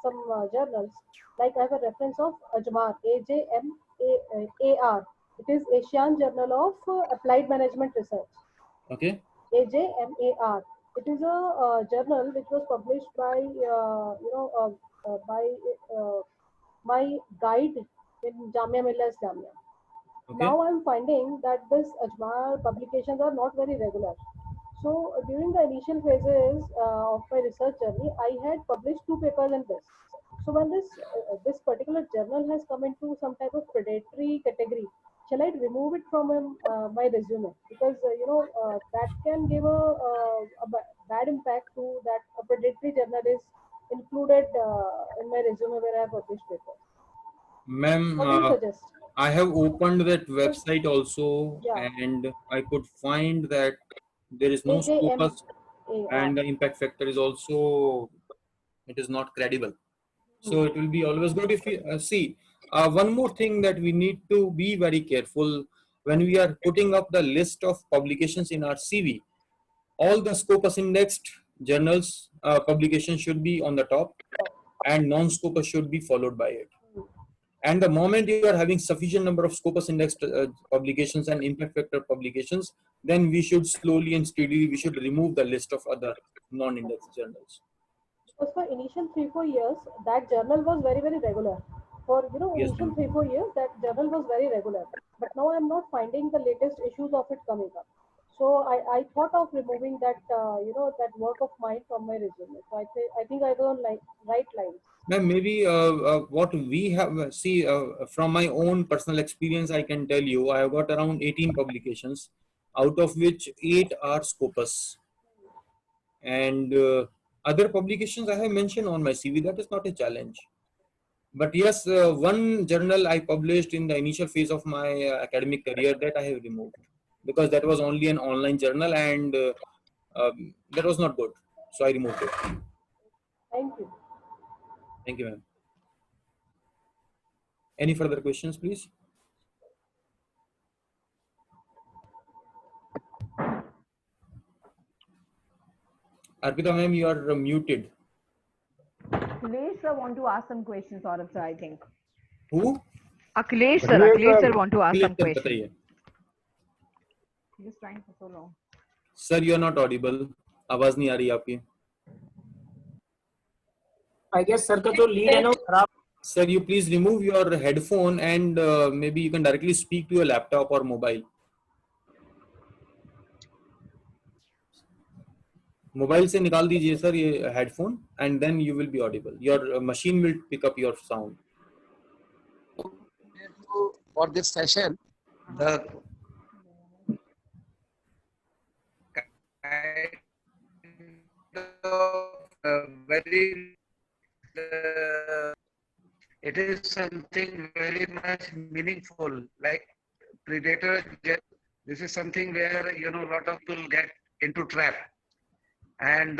some journals, like I have a reference of AJMAR, AJMAR. It is Asian Journal of Applied Management Research, Okay. AJMAR. It is a journal which was published by, by my guide in Jamia Millia Islamia. Okay. Now I'm finding that this Ajmar publications are not very regular. So during the initial phases of my research journey, I had published two papers in this. So when this particular journal has come into some type of predatory category, shall I remove it from my resume? Because that can give a bad impact to that a predatory journal is included in my resume where I have published papers. Ma'am, What do you suggest? I have opened that Because website also, yeah, and I could find that there is no Scopus, AJMAR. and the impact factor is also, it is not credible. So it will be always good if you see. One more thing that we need to be very careful when we are putting up the list of publications in our CV. All the Scopus indexed journals publications should be on the top, and non-Scopus should be followed by it. And the moment you are having sufficient number of Scopus indexed publications and impact factor publications, then we should slowly and steadily we should remove the list of other non-indexed journals. Because for initial 3-4 years, that journal was very, very regular. For Yes, initial ma'am. 3-4 years, that journal was very regular. But now I'm not finding the latest issues of it coming up. So I thought of removing that that work of mine from my resume. So I think I was on right lines. Ma'am, maybe what we have see from my own personal experience, I can tell you I have got around 18 publications, out of which 8 are Scopus, and other publications I have mentioned on my CV. That is not a challenge. But yes, one journal I published in the initial phase of my academic career that I have removed because that was only an online journal and that was not good. So I removed it. Thank you. Thank you, ma'am. Any further questions, please? Arpita, ma'am, you are muted. Akhilesh sir want to ask some questions, Saurabh sir, I think. Who? Akhilesh sir want to ask some Sir, questions. बताइए. He's trying for so long. Sir, you are not audible. आवाज नहीं आ रही आपकी. I guess sir का जो lead है ना वो खराब. Sir, you please remove your headphone and maybe you can directly speak to your laptop or mobile. Mobile से निकाल दीजिए sir ये headphone and then you will be audible. Your machine will pick up your sound. For this session, the very it is something very much meaningful, like predator. This is something where a lot of people get into trap, and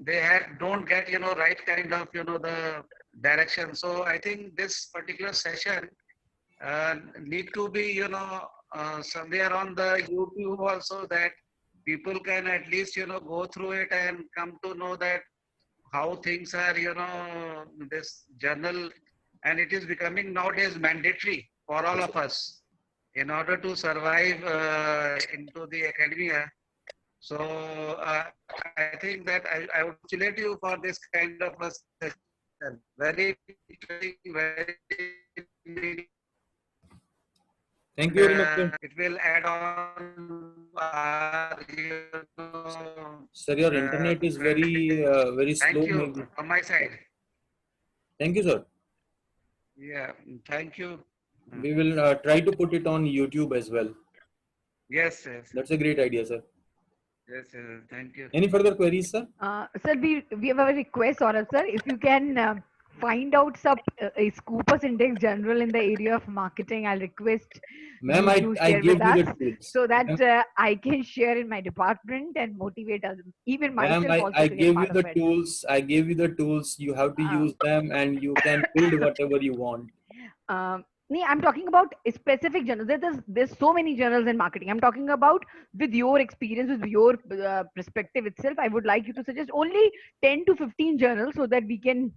they don't get right kind of the direction. So I think this particular session need to be somewhere on the YouTube also, that people can at least go through it and come to know that how things are this journal, and it is becoming nowadays mandatory for all of us in order to survive into the academia. So I think that I would congratulate you for this kind of a session. Very interesting, very Thank you very much, sir. it will add on Sir, your internet is very slow. thank you Maybe. from my side. Thank you, sir. Yeah, thank you. We will try to put it on YouTube as well. Yes, yes, That's a great idea, sir. yes, thank you. Any further queries, sir? Sir, we have a request, Saurabh sir. If you can find out some Scopus Index General in the area of marketing, I'll request Ma'am, you to I share gave with you us the tools. so that I can share in my department and motivate others, even myself Ma'am, also I to get gave you part the of it. tools. I gave you the tools. You have to use them and you can build whatever you want. I'm talking about specific journals. There's so many journals in marketing. I'm talking about with your experience, with your perspective itself. I would like you to suggest only 10 to 15 journals so that we can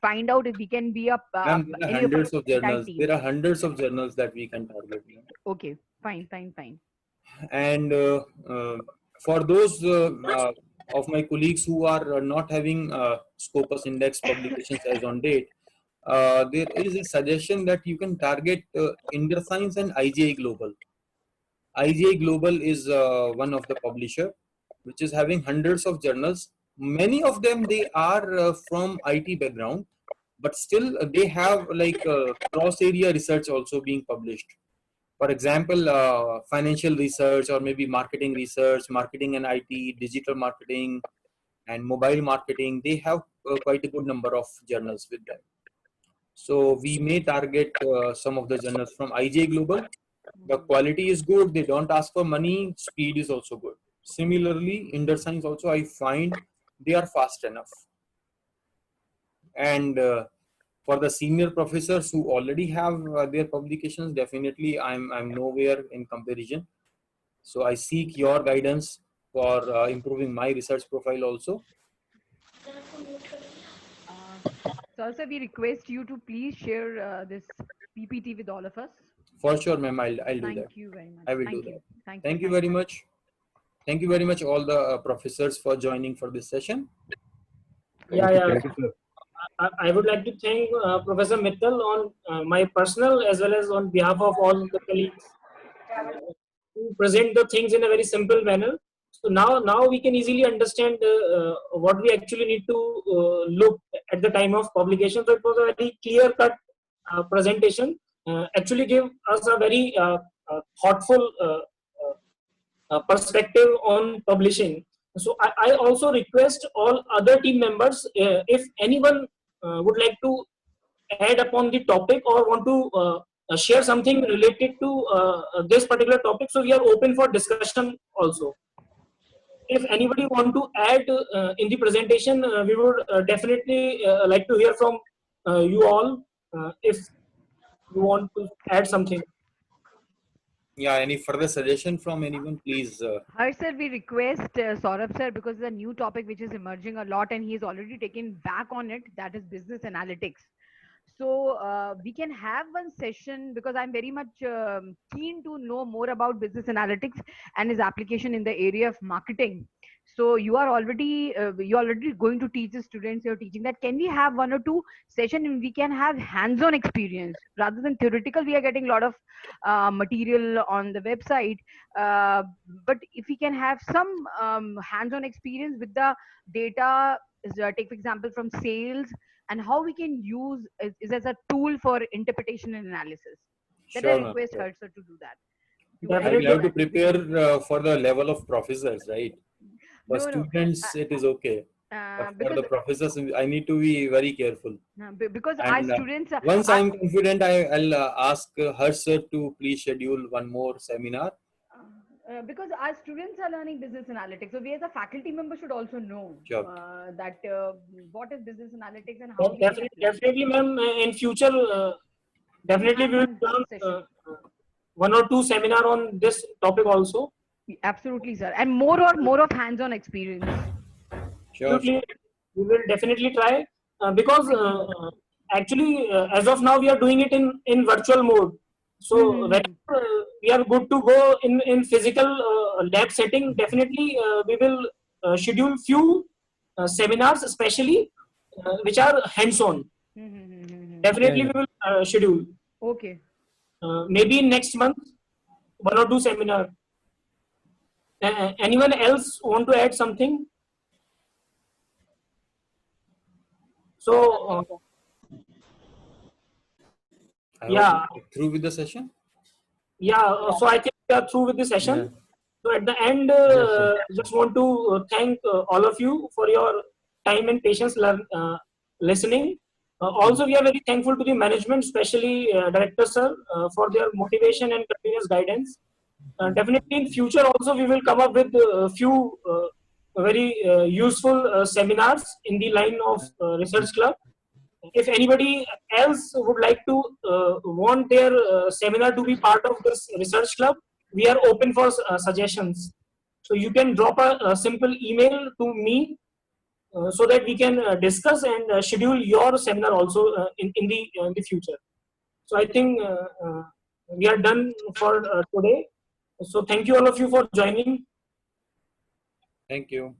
find out if we can be a Ma'am, there are any of our hundreds of entire journals. team. There are hundreds of journals that we can target. Okay, fine. And for those of my colleagues who are not having Scopus Index publications as on date, there is a suggestion that you can target InterScience and IGI Global. IGI Global is one of the publisher, which is having hundreds of journals. Many of them, they are from IT background, but still they have like cross area research also being published. For example, financial research or maybe marketing research, marketing and IT, digital marketing and mobile marketing. They have quite a good number of journals with them. So we may target some of the journals from IJ Global. The quality is good. They don't ask for money. Speed is also good. Similarly, InterScience also, I find they are fast enough. And for the senior professors who already have their publications, definitely I'm nowhere in comparison. So I seek your guidance for improving my research profile also. So also we request you to please share this PPT with all of us. For sure, ma'am, I'll do that. Thank you very much. I will Thank do you. that. Thank you very much. Thank you very much, all the professors, for joining for this session. Yeah. Thank you, sir. I would like to thank Professor Mittal on my personal as well as on behalf of all the colleagues to present the things in a very simple manner. So now we can easily understand what we actually need to look at the time of publication. So it was a very clear-cut presentation. Actually gave us a very thoughtful perspective on publishing. So I also request all other team members, if anyone would like to add upon the topic or want to share something related to this particular topic, so we are open for discussion also. If anybody want to add in the presentation, we would definitely like to hear from you all if you want to add something. Yeah, any further suggestion from anyone, please? Harsh sir, we request Saurabh sir, because the new topic which is emerging a lot and he's already taken back on it, that is business analytics. So we can have one session, because I'm very much keen to know more about business analytics and its application in the area of marketing. So you are already going to teach the students. You're teaching that. Can we have one or two session and we can have hands-on experience rather than theoretical? We are getting a lot of material on the website, but if we can have some hands-on experience with the data, take for example from sales, and how we can use is as a tool for interpretation and analysis. That I Sure, ma'am. request her sir to do that. I will have to prepare for the level of professors, right? For No, students, it is okay. But for the professors, I need to be very careful. Because our And students once I'm confident, I'll ask her sir to please schedule one more seminar. Because our students are learning business analytics, so we as a faculty member should also know that what is business analytics and how. Definitely, ma'am. In future, definitely we will learn one or two seminar on this topic also. Absolutely, sir, and more of hands-on experience. Sure. We will definitely try because actually, as of now, we are doing it in virtual mode. So when we are good to go in physical lab setting, definitely we will schedule few seminars, especially which are hands-on. Definitely we will schedule. Okay. Maybe next month, one or two seminar. Anyone else want to add something? So yeah, through with the session. Yeah, so I think we are through with the session. Yeah. So at the end, just want to thank all of you for your time and patience listening. Also, we are very thankful to the management, especially Director Sir, for their motivation and continuous guidance. Definitely in future also we will come up with a few very useful seminars in the line of Research Club. if anybody else would like to want their seminar to be part of this research club, we are open for suggestions. So you can drop a simple email to me so that we can discuss and schedule your seminar also in the future. So I think we are done for today. So thank you all of you for joining. Thank you.